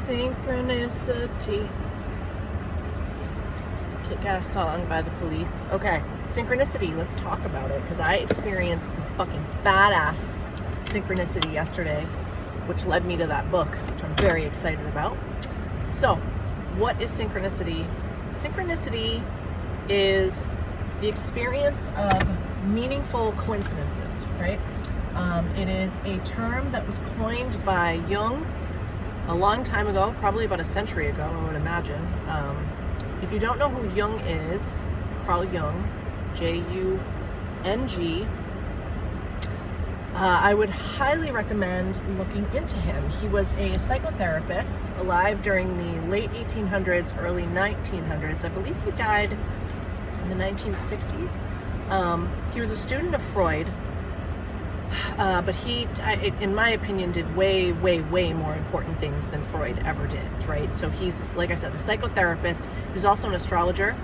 Synchronicity. Kick-ass song by the Police. Okay, synchronicity, let's talk about it, because I experienced some fucking badass synchronicity yesterday, which led me to that book, which I'm very excited about. So, what is synchronicity? Synchronicity is the experience of meaningful coincidences, right? It is a term that was coined by Jung a long time ago, probably about a century ago, I would imagine. If you don't know who Jung is, Carl Jung, J-U-N-G, I would highly recommend looking into him. He was a psychotherapist alive during the late 1800s, early 1900s. I believe he died in the 1960s. He was a student of Freud, but he, in my opinion, did way, way, way more important things than Freud ever did, right? So he's, like I said, a psychotherapist. He was also an astrologer.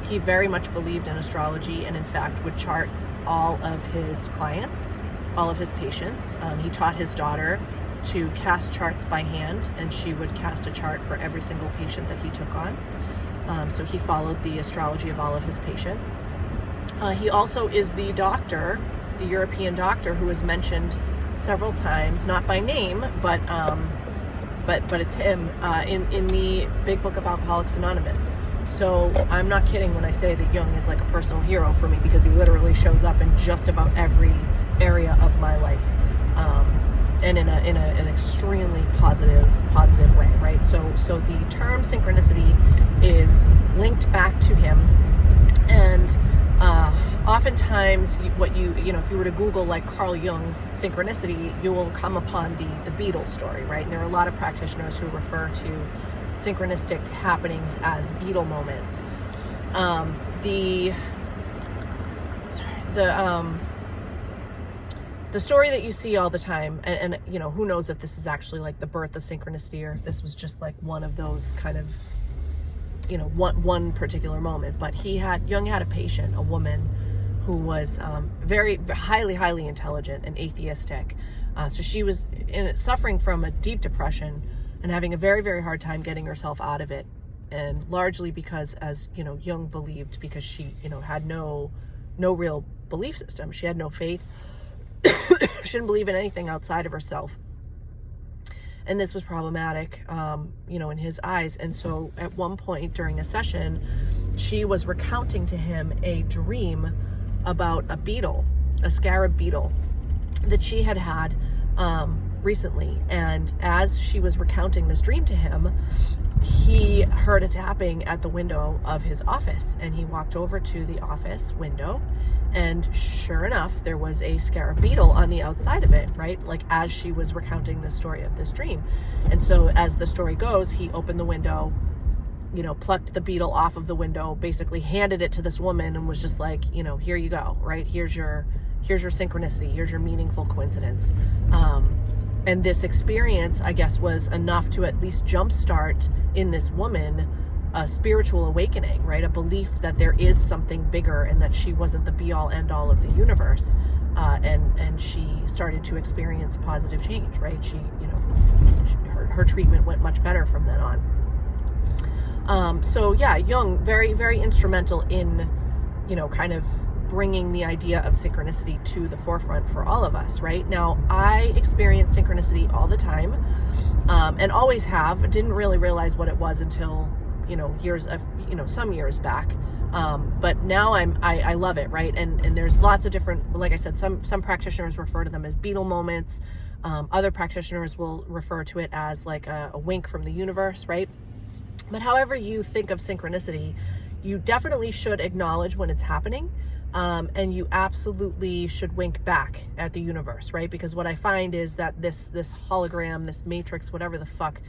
He very much believed in astrology and, in fact, would chart all of his clients, all of his patients. He taught his daughter to cast charts by hand, and she would cast a chart for every single patient that he took on. So he followed the astrology of all of his patients. He also is the doctor, the European doctor who was mentioned several times, not by name, but it's him in the Big Book of Alcoholics Anonymous. So I'm not kidding when I say that Jung is like a personal hero for me, because he literally shows up in just about every area of my life, and in an extremely positive way, right? So the term synchronicity is linked back to him, and oftentimes, if you were to Google like Carl Jung synchronicity, you will come upon the Beatles story, right? And there are a lot of practitioners who refer to synchronistic happenings as Beatle moments. The story that you see all the time, and who knows if this is actually like the birth of synchronicity, or if this was just like one of those kind of one particular moment. But Jung had a patient, a woman who was very highly intelligent and atheistic. So she was suffering from a deep depression and having a very, very hard time getting herself out of it. And largely because, as Jung believed, because she had no real belief system. She had no faith. She didn't believe in anything outside of herself. And this was problematic, in his eyes. And so at one point during a session, she was recounting to him a dream about a beetle, a scarab beetle, that she had recently. And as she was recounting this dream to him, he heard a tapping at the window of his office. And he walked over to the office window, and sure enough, there was a scarab beetle on the outside of it, right? Like as she was recounting the story of this dream. And so as the story goes, he opened the window, plucked the beetle off of the window, basically handed it to this woman, and was just like, here you go, right? Here's your synchronicity. Here's your meaningful coincidence. And this experience, I guess, was enough to at least jumpstart in this woman a spiritual awakening, right? A belief that there is something bigger, and that she wasn't the be-all, end-all of the universe. And she started to experience positive change, right? Her treatment went much better from then on. So yeah, Jung, very, very instrumental in, kind of bringing the idea of synchronicity to the forefront for all of us, right? Now, I experience synchronicity all the time, and always have. Didn't really realize what it was until, some years back. But now I love it, right? And there's lots of different, like I said, some practitioners refer to them as Beatle moments. Other practitioners will refer to it as like a wink from the universe, right? But however you think of synchronicity, you definitely should acknowledge when it's happening. And you absolutely should wink back at the universe, right? Because what I find is that this hologram, this matrix, whatever the fuck,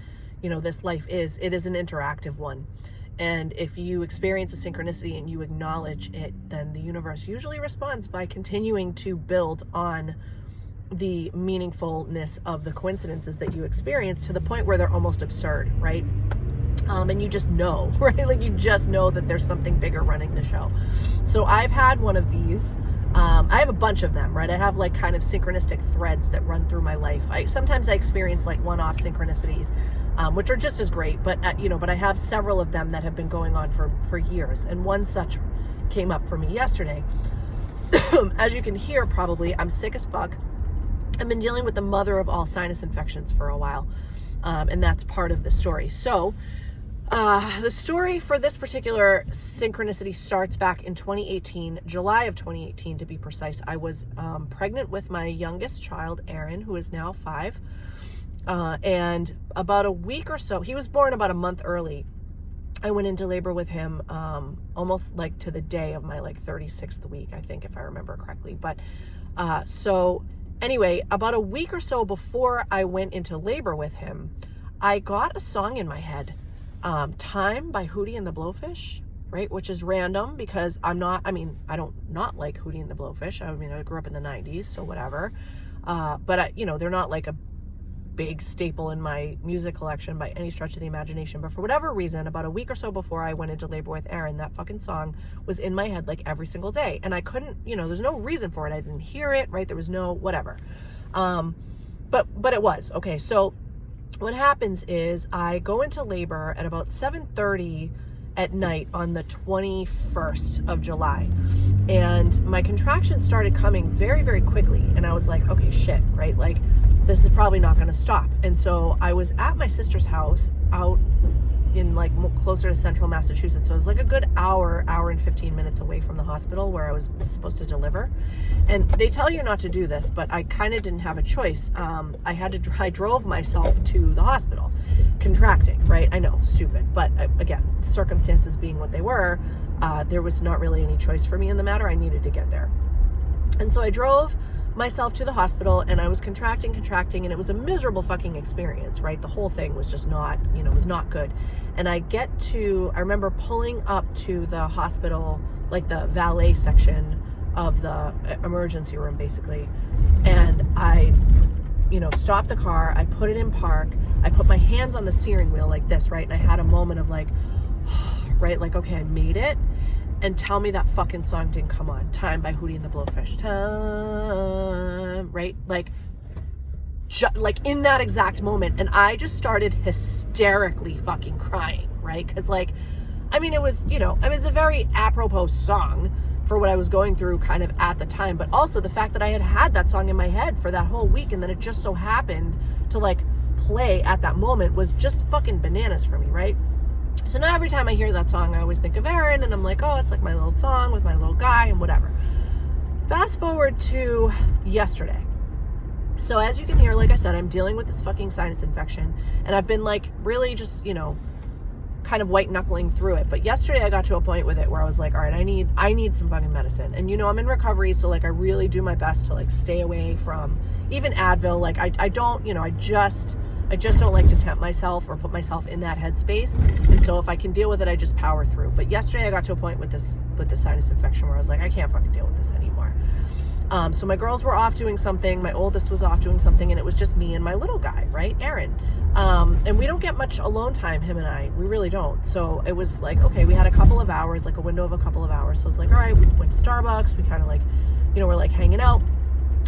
this life is, it is an interactive one. And if you experience a synchronicity and you acknowledge it, then the universe usually responds by continuing to build on the meaningfulness of the coincidences that you experience, to the point where they're almost absurd, right? And you just know, right? Like you just know that there's something bigger running the show. So I've had one of these I have a bunch of them, right? I have like kind of synchronistic threads that run through my life. Sometimes I experience like one-off synchronicities, which are just as great, but but I have several of them that have been going on for years. And one such came up for me yesterday. As you can hear, probably, I'm sick as fuck. I've been dealing with the mother of all sinus infections for a while. And that's part of the story. So the story for this particular synchronicity starts back in 2018, July of 2018 to be precise. I was pregnant with my youngest child, Aaron, who is now 5. And about a week or so, he was born about a month early. I went into labor with him almost like to the day of my like 36th week, I think, if I remember correctly. But so anyway, about a week or so before I went into labor with him, I got a song in my head. Time by Hootie and the Blowfish, right? Which is random because I don't not like Hootie and the Blowfish. I mean, I grew up in the 90s, so whatever. But they're not like a big staple in my music collection by any stretch of the imagination. But for whatever reason, about a week or so before I went into labor with Aaron, that fucking song was in my head like every single day. And I couldn't, there's no reason for it. I didn't hear it, right? There was no whatever. But it was. Okay, so what happens is I go into labor at about 7:30 at night on the 21st of July. And my contractions started coming very, very quickly. And I was like, okay, shit, right? Like, this is probably not going to stop. And so I was at my sister's house out in like closer to central Massachusetts. So it was like a good hour and 15 minutes away from the hospital where I was supposed to deliver. And they tell you not to do this, but I kind of didn't have a choice. I drove myself to the hospital contracting, right? I know, stupid. But again, circumstances being what they were, there was not really any choice for me in the matter. I needed to get there. And so I drove myself to the hospital and I was contracting, and it was a miserable fucking experience, right? The whole thing was just not, was not good. And I remember pulling up to the hospital, like the valet section of the emergency room, basically. And I, stopped the car, I put it in park, I put my hands on the steering wheel like this, right? And I had a moment of like, right? Like, okay, I made it. And tell me that fucking song didn't come on. Time by Hootie and the Blowfish. Time, right? Like in that exact moment. And I just started hysterically fucking crying, right? Because it was, it was a very apropos song for what I was going through kind of at the time. But also the fact that I had that song in my head for that whole week. And then it just so happened to like play at that moment was just fucking bananas for me, right? So now every time I hear that song, I always think of Aaron, and I'm like, oh, it's like my little song with my little guy and whatever. Fast forward to yesterday. So as you can hear, like I said, I'm dealing with this fucking sinus infection, and I've been like really just, kind of white knuckling through it. But yesterday I got to a point with it where I was like, all right, I need some fucking medicine. And I'm in recovery, so like I really do my best to like stay away from even Advil. Like I don't, I just don't like to tempt myself or put myself in that headspace. And so if I can deal with it, I just power through. But yesterday I got to a point with this sinus infection where I was like, I can't fucking deal with this anymore. So my girls were off doing something. My oldest was off doing something, and it was just me and my little guy, right? Aaron. And we don't get much alone time, him and I. We really don't. So it was like, okay, we had a couple of hours, like a window of a couple of hours. So I was like, all right, we went to Starbucks. We kind of like, we're like hanging out.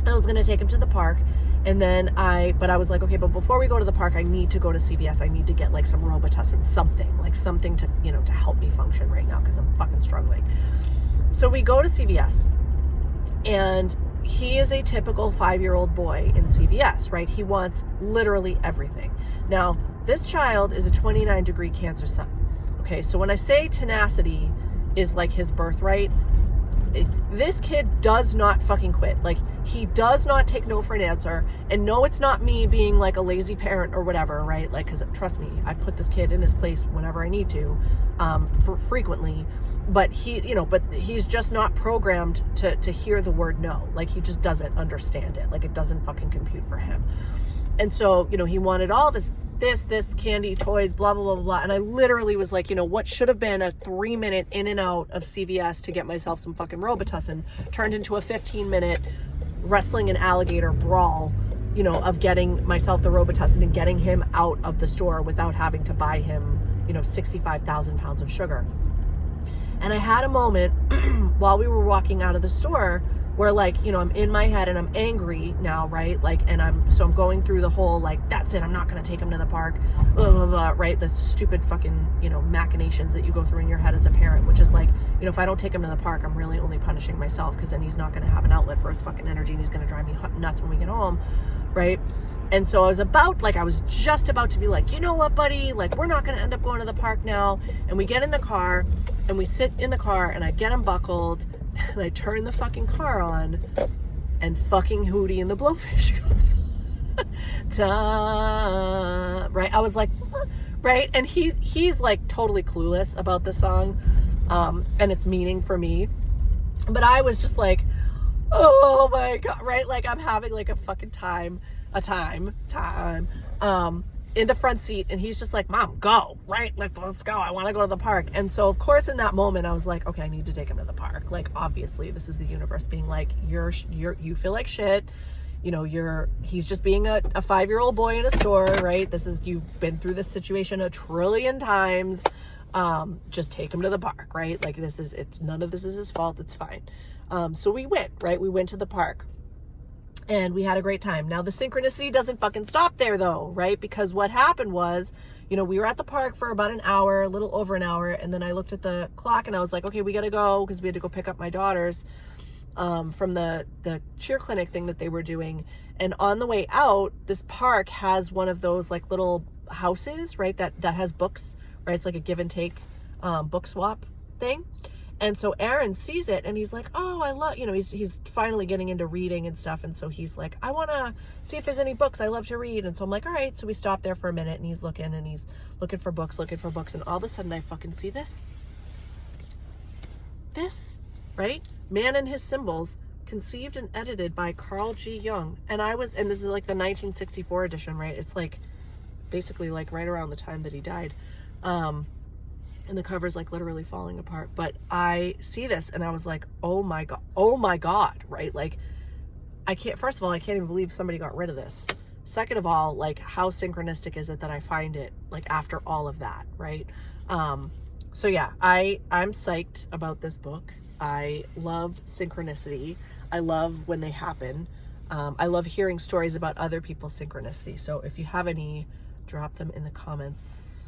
I was going to take him to the park. And then I was like, okay, but before we go to the park, I need to go to CVS. I need to get like some Robitussin, something to, to help me function right now because I'm fucking struggling. So we go to CVS, and he is a typical 5-year-old boy in CVS, right? He wants literally everything. Now, this child is a 29-degree Cancer sun. Okay, so when I say tenacity is like his birthright, this kid does not fucking quit. Like, he does not take no for an answer. And no, it's not me being like a lazy parent or whatever, right? Like, because trust me, I put this kid in his place whenever I need to, frequently. But he's just not programmed to hear the word no. Like, he just doesn't understand it. Like, it doesn't fucking compute for him. And so, he wanted all this candy, toys, blah, blah, blah, blah. And I literally was like, what should have been a 3-minute in and out of CVS to get myself some fucking Robitussin turned into a 15-minute wrestling an alligator brawl, of getting myself the Robitussin and getting him out of the store without having to buy him, 65,000 pounds of sugar. And I had a moment while we were walking out of the store where like, you know, I'm in my head and I'm angry now, right? Like, and I'm going through the whole, like, that's it, I'm not going to take him to the park, blah, blah, blah, right? The stupid fucking, you know, machinations that you go through in your head as a parent, which is like, you know, if I don't take him to the park, I'm really only punishing myself, because then he's not going to have an outlet for his fucking energy, and he's going to drive me nuts when we get home, right? And so I was just about to be like, you know what, buddy, like, we're not going to end up going to the park now. And we get in the car and we sit in the car and I get him buckled and I turn the fucking car on and fucking Hootie and the Blowfish goes ta, right? I was like, right? And he's like totally clueless about the song and its meaning for me. But I was just like, oh my God, right? Like, I'm having like a fucking time in the front seat, and he's just like, Mom, go, right? Let's go. I want to go to the park. And so of course in that moment I was like, okay, I need to take him to the park. Like, obviously this is the universe being like, you feel like shit. You know, he's just being a 5-year-old boy in a store, right? You've been through this situation a trillion times. Just take him to the park, right? Like, none of this is his fault. It's fine. So we went, right? We went to the park. And we had a great time. Now, the synchronicity doesn't fucking stop there, though, right? Because what happened was, you know, we were at the park for about an hour, a little over an hour, and then I looked at the clock and I was like, okay, we gotta go, because we had to go pick up my daughters from the cheer clinic thing that they were doing. And on the way out, this park has one of those like little houses, right? That has books, right? It's like a give and take book swap thing. And so Aaron sees it and he's like, oh, I love, you know, he's finally getting into reading and stuff. And so he's like, I want to see if there's any books. I love to read. And so I'm like, all right. So we stopped there for a minute and he's looking for books. And all of a sudden I fucking see this, right? Man and His Symbols, conceived and edited by Carl G. Jung. And this is like the 1964 edition, right? It's like basically like right around the time that he died. And the cover's like literally falling apart. But I see this and I was like, oh my God, right? Like, first of all, I can't even believe somebody got rid of this. Second of all, like, how synchronistic is it that I find it, like, after all of that, right? So yeah, I'm psyched about this book. I love synchronicity. I love when they happen. I love hearing stories about other people's synchronicity. So if you have any, drop them in the comments.